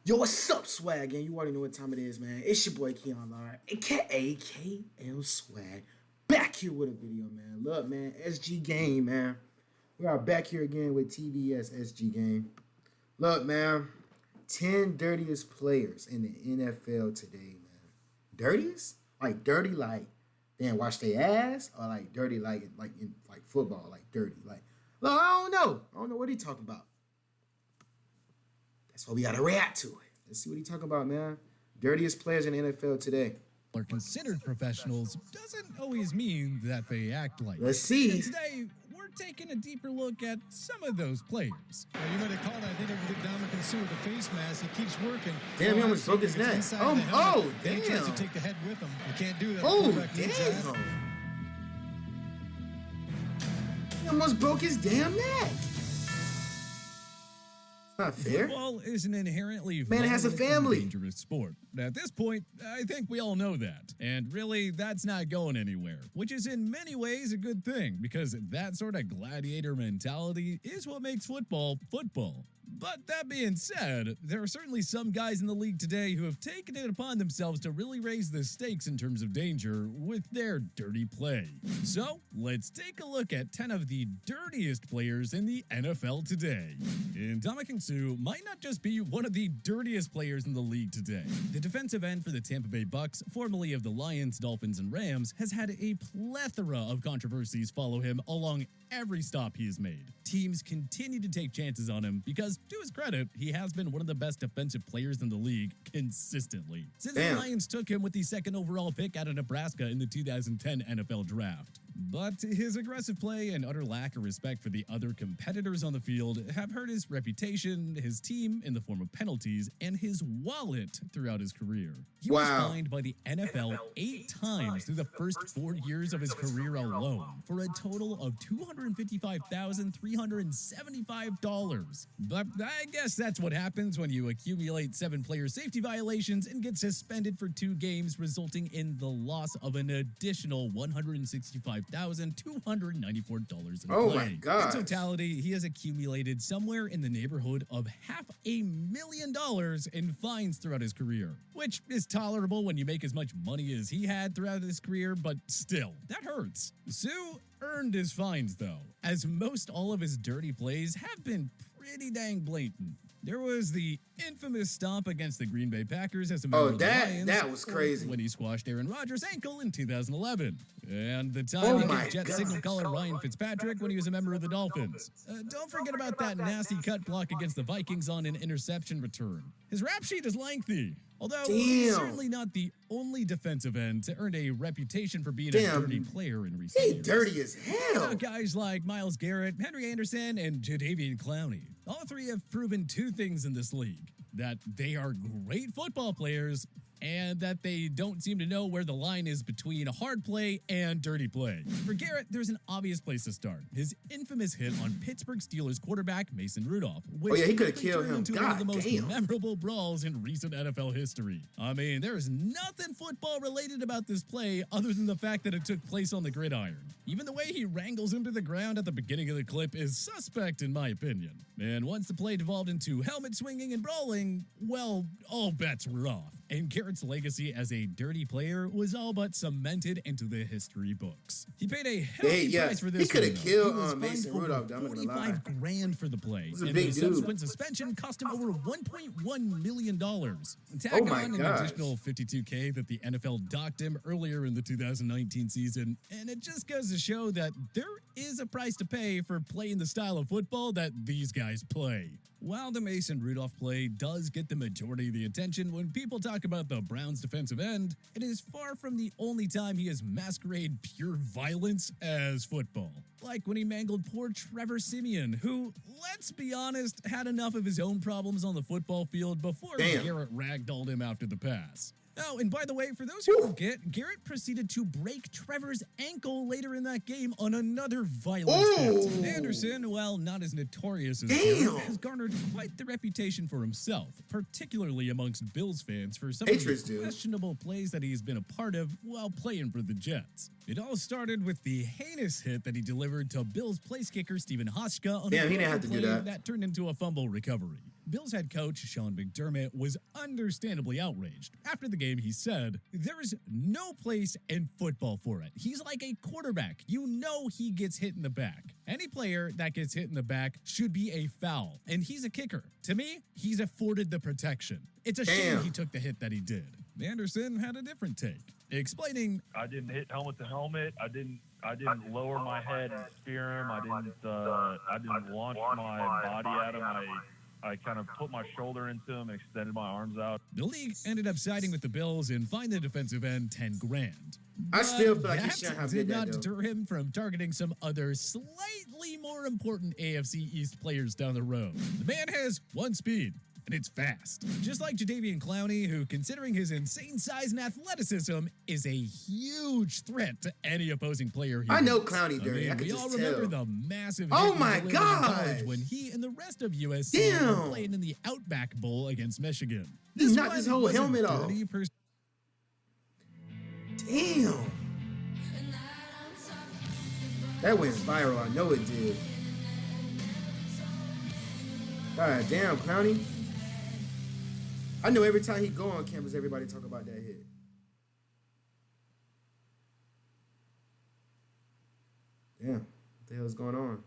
Yo, what's up, Swag? And you already know what time it is, man. It's your boy Keon Lara, aka KL Swag, back here with a video, man. Look, man, SG Game, man. We are back here again with TBS SG Game. Look, man, 10 dirtiest players in the NFL today, man. Dirtiest? Like dirty, like they didn't wash their ass, or like dirty, like in football, like dirty, like. Look, I don't know what he talking about. That's what we gotta react to it. Let's see what he talking about, man. Dirtiest players in the NFL today. Are considered professionals doesn't always mean that they act like Let's see. And today, we're taking a deeper look at some of those players. Well, you might have caught, I think, if you get Damakunsu with the face mask, he keeps working. Damn, he almost broke his neck. Oh, damn. He tries to take the head with him. You can't do that. Oh, damn. He almost broke his damn neck. Not fair. Football is an inherently Man has a family. Dangerous sport. At this point, I think we all know that. And really, that's not going anywhere, which is in many ways a good thing because that sort of gladiator mentality is what makes football football. But that being said, there are certainly some guys in the league today who have taken it upon themselves to really raise the stakes in terms of danger with their dirty play. So, let's take a look at 10 of the dirtiest players in the NFL today. And Damakunsu might not just be one of the dirtiest players in the league today. The defensive end for the Tampa Bay Bucks, formerly of the Lions, Dolphins, and Rams, has had a plethora of controversies follow him along every stop he has made. Teams continue to take chances on him because, to his credit, he has been one of the best defensive players in the league consistently. Since the Lions took him with the second overall pick out of Nebraska in the 2010 NFL Draft. But his aggressive play and utter lack of respect for the other competitors on the field have hurt his reputation, his team in the form of penalties, and his wallet throughout his career. He was fined by the NFL 8 times through the first 4 years of his career alone for a total of $255,375. But I guess that's what happens when you accumulate 7 player safety violations and get suspended for 2 games, resulting in the loss of an additional $165,294 in play. Oh my God. In totality, he has accumulated somewhere in the neighborhood of $500,000 in fines throughout his career, which is tolerable when you make as much money as he had throughout his career, but still, that hurts. Sue earned his fines, though, as most all of his dirty plays have been pretty dang blatant. There was the infamous stomp against the Green Bay Packers as a member of the Lions. That was crazy. When he squashed Aaron Rodgers' ankle in 2011. And the time against Jet signal caller Ryan Fitzpatrick when he was a member of the Dolphins. Don't forget about that nasty cut block against the Vikings on an interception return. His rap sheet is lengthy. Although he's certainly not the only defensive end to earn a reputation for being a dirty player in recent years. He's dirty as hell. Guys like Myles Garrett, Henry Anderson, and Jadeveon Clowney. All 3 have proven 2 things in this league. That they are great football players, and that they don't seem to know where the line is between hard play and dirty play. For Garrett, there's an obvious place to start. His infamous hit on Pittsburgh Steelers quarterback Mason Rudolph, which he could have killed him. Into one of the most memorable brawls in recent NFL history. I mean, there is nothing football related about this play other than the fact that it took place on the gridiron. Even the way he wrangles him to the ground at the beginning of the clip is suspect in my opinion. And once the play devolved into helmet swinging and brawling, well, all bets were off. And Garrett's legacy as a dirty player was all but cemented into the history books. He paid a hefty price for this. He could have killed Mason Rudolph. $45,000 for the play. He's a and big the dude. Subsequent suspension cost him over $1.1 million. Tag on an additional $52K that the NFL docked him earlier in the 2019 season, and it just goes to show that there is a price to pay for playing the style of football that these guys play. While the Mason Rudolph play does get the majority of the attention when people talk about the Browns defensive end, it is far from the only time he has masqueraded pure violence as football. Like when he mangled poor Trevor Siemian, who, let's be honest, had enough of his own problems on the football field before Garrett ragdolled him after the pass. Oh, and by the way, for those who forget, Garrett proceeded to break Trevor's ankle later in that game on another violent hit. Anderson, while not as notorious as Garrett, has garnered quite the reputation for himself, particularly amongst Bills fans for some of the questionable plays that he's been a part of while playing for the Jets. It all started with the heinous hit that he delivered to Bills place kicker Stephen Hoshka on a play that turned into a fumble recovery. Bills head coach Sean McDermott was understandably outraged. After the game, he said, "There's no place in football for it. He's like a quarterback. You know he gets hit in the back. Any player that gets hit in the back should be a foul, and he's a kicker. To me, he's afforded the protection. It's a shame he took the hit that he did." Anderson had a different take, explaining, "I didn't hit helmet to helmet. I didn't lower my head and spear him. I didn't launch my body at him. I kind of put my shoulder into him and extended my arms out." The league ended up siding with the Bills and fined the defensive end $10,000. I still feel like he shouldn't have did did not that, though. deter him from targeting some other slightly more important AFC East players down the road. The man has one speed, and it's fast. Just like Jadeveon Clowney, who, considering his insane size and athleticism, is a huge threat to any opposing player. I know Clowney dirty. I can we all just remember tell. the massive Oh hit he my delivered in college gosh. when he and the rest of USC were Damn. playing in the Outback Bowl against Michigan. He knocked one his whole was a helmet off. 30%. Damn. That went viral. I know it did. God damn, Clowney. I know every time he go on campus, everybody talk about that hit. Damn. What the hell's going on?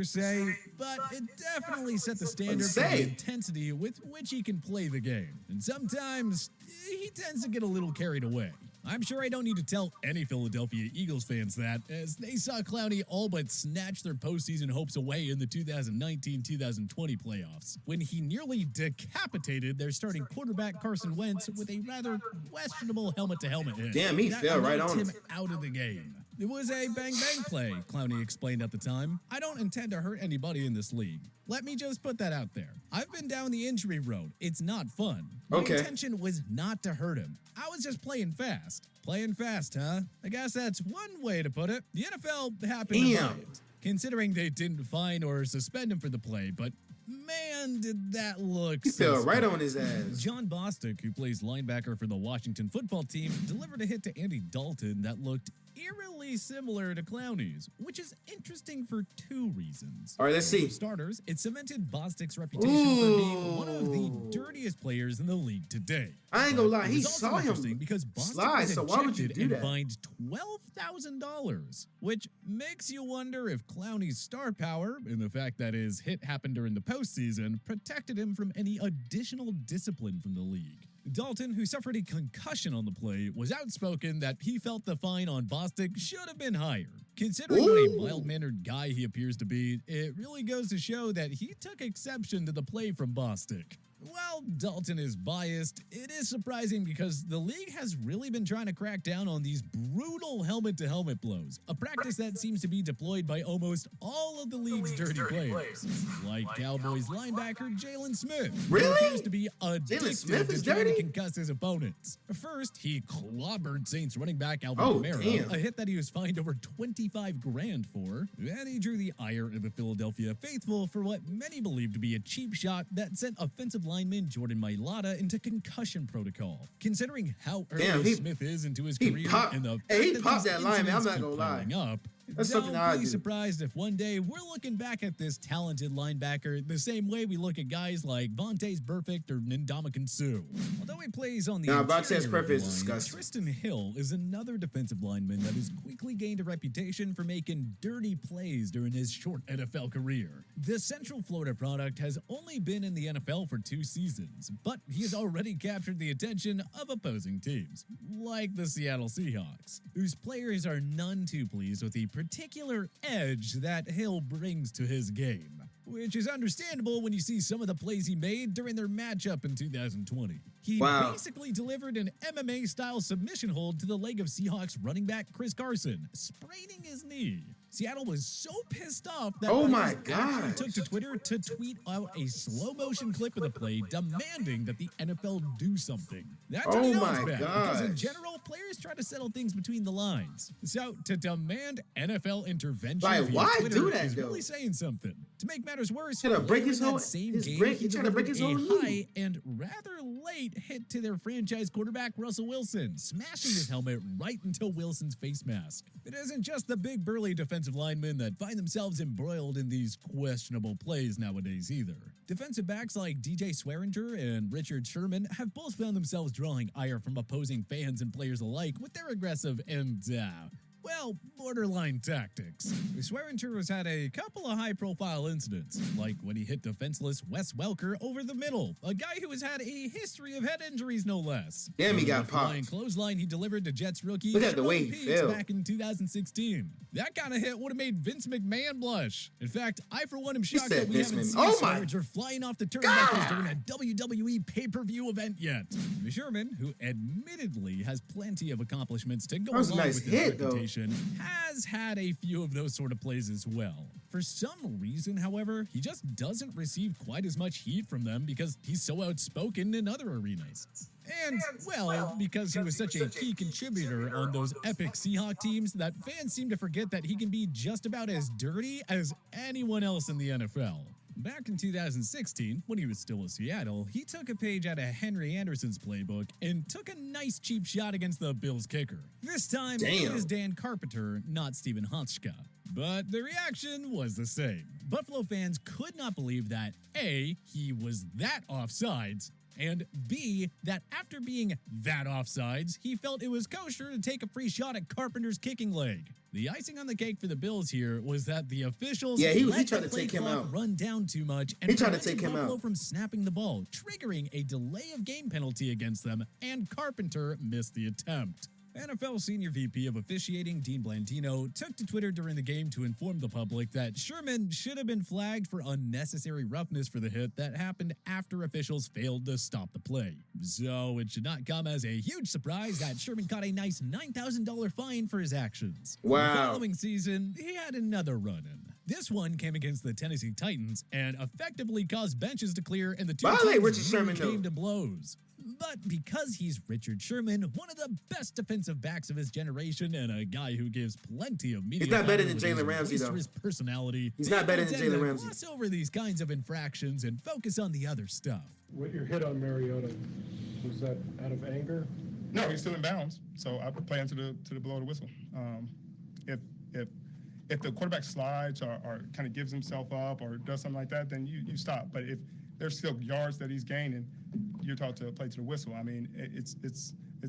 Say, but it definitely set the standard for the intensity with which he can play the game. And sometimes he tends to get a little carried away. I'm sure I don't need to tell any Philadelphia Eagles fans that, as they saw Clowney all but snatch their postseason hopes away in the 2019-2020 playoffs, when he nearly decapitated their starting quarterback Carson Wentz with a rather questionable helmet-to-helmet hit. Damn, he fell right on him him. out of the game. It was a bang-bang play, Clowney explained at the time. "I don't intend to hurt anybody in this league. Let me just put that out there. I've been down the injury road. It's not fun. My intention was not to hurt him. I was just playing fast." Playing fast, huh? I guess that's one way to put it. The NFL happened to buy it, considering they didn't fine or suspend him for the play, but man, did that look He fell right on his ass. John Bostick, who plays linebacker for the Washington football team, delivered a hit to Andy Dalton that looked eerily similar to Clowney's, which is interesting for two reasons. All right, let's see. For starters, it cemented Bostick's reputation for being one of the dirtiest players in the league today. I ain't gonna lie, It he was also saw interesting him because Bostick slide, was so why would you ejected do and that? fined $12,000, which makes you wonder if Clowney's star power, and the fact that his hit happened during the postseason, protected him from any additional discipline from the league. Dalton, who suffered a concussion on the play, was outspoken that he felt the fine on Bostick should have been higher. Considering what a mild-mannered guy he appears to be, it really goes to show that he took exception to the play from Bostick. While Dalton is biased, it is surprising because the league has really been trying to crack down on these brutal helmet-to-helmet blows, a practice that seems to be deployed by almost all of the league's dirty players, like Cowboys linebacker Jalen Smith, who Really? appears to be addicted Smith to is trying to dirty? concuss his opponents. First, he clobbered Saints running back Alvin Oh, Kamara, damn. a hit that he was fined over $25,000 for. Then he drew the ire of the Philadelphia faithful for what many believe to be a cheap shot that sent offensive lineman Jordan Mailata into concussion protocol. Considering how early Smith is into his career and the fact he that popped these that lineman, I'm incidents not keep gonna lie. piling up, That's something don't I be do. surprised if one day we're looking back at this talented linebacker the same way we look at guys like Vontaze Burfict or Damakunsu. Although he plays on the Nah, interior Vontaze of the Burfict is line, disgusting. Tristan Hill is another defensive lineman that has quickly gained a reputation for making dirty plays during his short NFL career. The Central Florida product has only been in the NFL for 2 seasons, but he has already captured the attention of opposing teams, like the Seattle Seahawks, whose players are none too pleased with the particular edge that Hill brings to his game, which is understandable when you see some of the plays he made during their matchup in 2020. He basically delivered an MMA-style submission hold to the leg of Seahawks running back Chris Carson, spraining his knee. Seattle was so pissed off that actually took to Twitter to tweet out a slow-motion clip of the play demanding that the NFL do something. That's how you know it's bad, because in general, players try to settle things between the lines. So to demand NFL intervention via Twitter is really saying something. To make matters worse, He tried to break his whole he tried to break his whole high knee. and rather late hit to their franchise quarterback Russell Wilson, smashing his helmet right into Wilson's face mask. It isn't just the big burly defensive offensive linemen that find themselves embroiled in these questionable plays nowadays either. Defensive backs like DJ Swearinger and Richard Sherman have both found themselves drawing ire from opposing fans and players alike with their aggressive and, well, borderline tactics. Swearinger has had a couple of high-profile incidents, like when he hit defenseless Wes Welker over the middle, a guy who has had a history of head injuries, no less. Damn, he got flying popped. Clothesline he delivered to Jets rookie Look at the Sean way he Peaks fell. back in 2016. That kind of hit would have made Vince McMahon blush. In fact, I for one am shocked said that we Vince haven't seen McMahon. Oh my Swearinger flying off the turnbuckles God. during a WWE pay-per-view event yet. Sherman, who admittedly has plenty of accomplishments to go That was a along nice with his hit, though. reputation, has had a few of those sort of plays as well. For some reason, however, he just doesn't receive quite as much heat from them because he's so outspoken in other arenas. And, well, because he was such a key contributor on those epic Seahawks teams that fans seem to forget that he can be just about as dirty as anyone else in the NFL. Back in 2016, when he was still in Seattle, he took a page out of Henry Anderson's playbook and took a nice cheap shot against the Bills kicker. This time, it was Dan Carpenter, not Steven Hotchka. But the reaction was the same. Buffalo fans could not believe that A, he was that offsides, and B, that after being that offsides, he felt it was kosher to take a free shot at Carpenter's kicking leg. The icing on the cake for the Bills here was that the officials he let tried the to play take him clock out. run down too much and He tried to prevented take him Buffalo out. from snapping the ball, triggering a delay of game penalty against them, and Carpenter missed the attempt. NFL Senior VP of Officiating Dean Blandino took to Twitter during the game to inform the public that Sherman should have been flagged for unnecessary roughness for the hit that happened after officials failed to stop the play. So it should not come as a huge surprise that Sherman caught a nice $9,000 fine for his actions. Wow. The following season, he had another run-in. This one came against the Tennessee Titans and effectively caused benches to clear, and the two Violate teams Richard really Sherman, came though. to blows. But because he's Richard Sherman, one of the best defensive backs of his generation and a guy who gives plenty of media He's not better cover than with Jalen his Ramsey, though. boisterous personality, He's not better than they tend Jalen to Ramsey. gloss over these kinds of infractions and focus on the other stuff. What your hit on Mariota, was that out of anger? No, he's still in bounds, so I play into the below the whistle. If the quarterback slides or kind of gives himself up or does something like that, then you stop. But if there's still yards that he's gaining, you're taught to play to the whistle. I mean, it's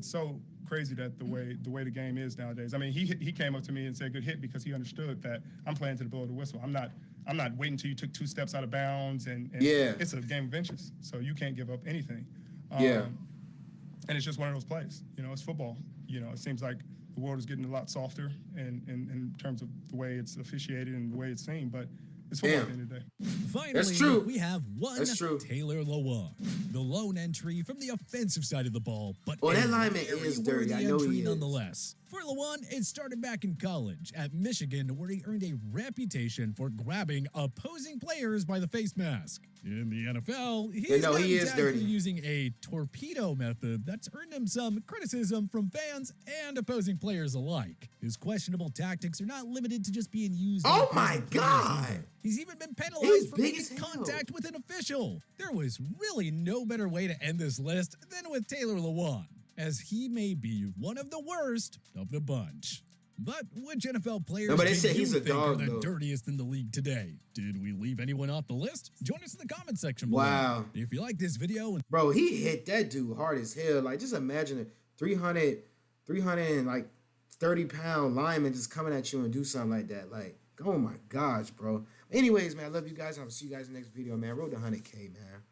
so crazy that the way the game is nowadays. I mean, he came up to me and said good hit because he understood that I'm playing to the below the whistle. I'm not waiting until you took 2 steps out of bounds and it's a game of inches, so you can't give up anything. And it's just one of those plays. You know, it's football. You know, it seems like the world is getting a lot softer in terms of the way it's officiated and the way it's seen, but it's football at the end of the day. Finally, That's true. we have one That's true. Taylor Lewan, the lone entry from the offensive side of the ball, but Well, that a lineman very is dirty. worthy I know entry he is. nonetheless. For Lewan, it started back in college at Michigan, where he earned a reputation for grabbing opposing players by the face mask. In the NFL, he's he gotten is tagged dirty. for using a torpedo method that's earned him some criticism from fans and opposing players alike. His questionable tactics are not limited to just being used. on Oh my opposing players God. either. He's even been He's penalized for big making as hell. contact with an official. There was really no better way to end this list than with Taylor Lewan, as he may be one of the worst of the bunch. But which NFL players No, but they do said you he's a think dog, are the though. dirtiest in the league today? Did we leave anyone off the list? Join us in the comment section below. Wow. If you like this video and Bro, he hit that dude hard as hell. Like, just imagine a 300 and like 30-pound lineman just coming at you and do something like that. Like, oh my gosh, bro. Anyways, man, I love you guys. I'll see you guys in the next video, man. Road to 100K, man.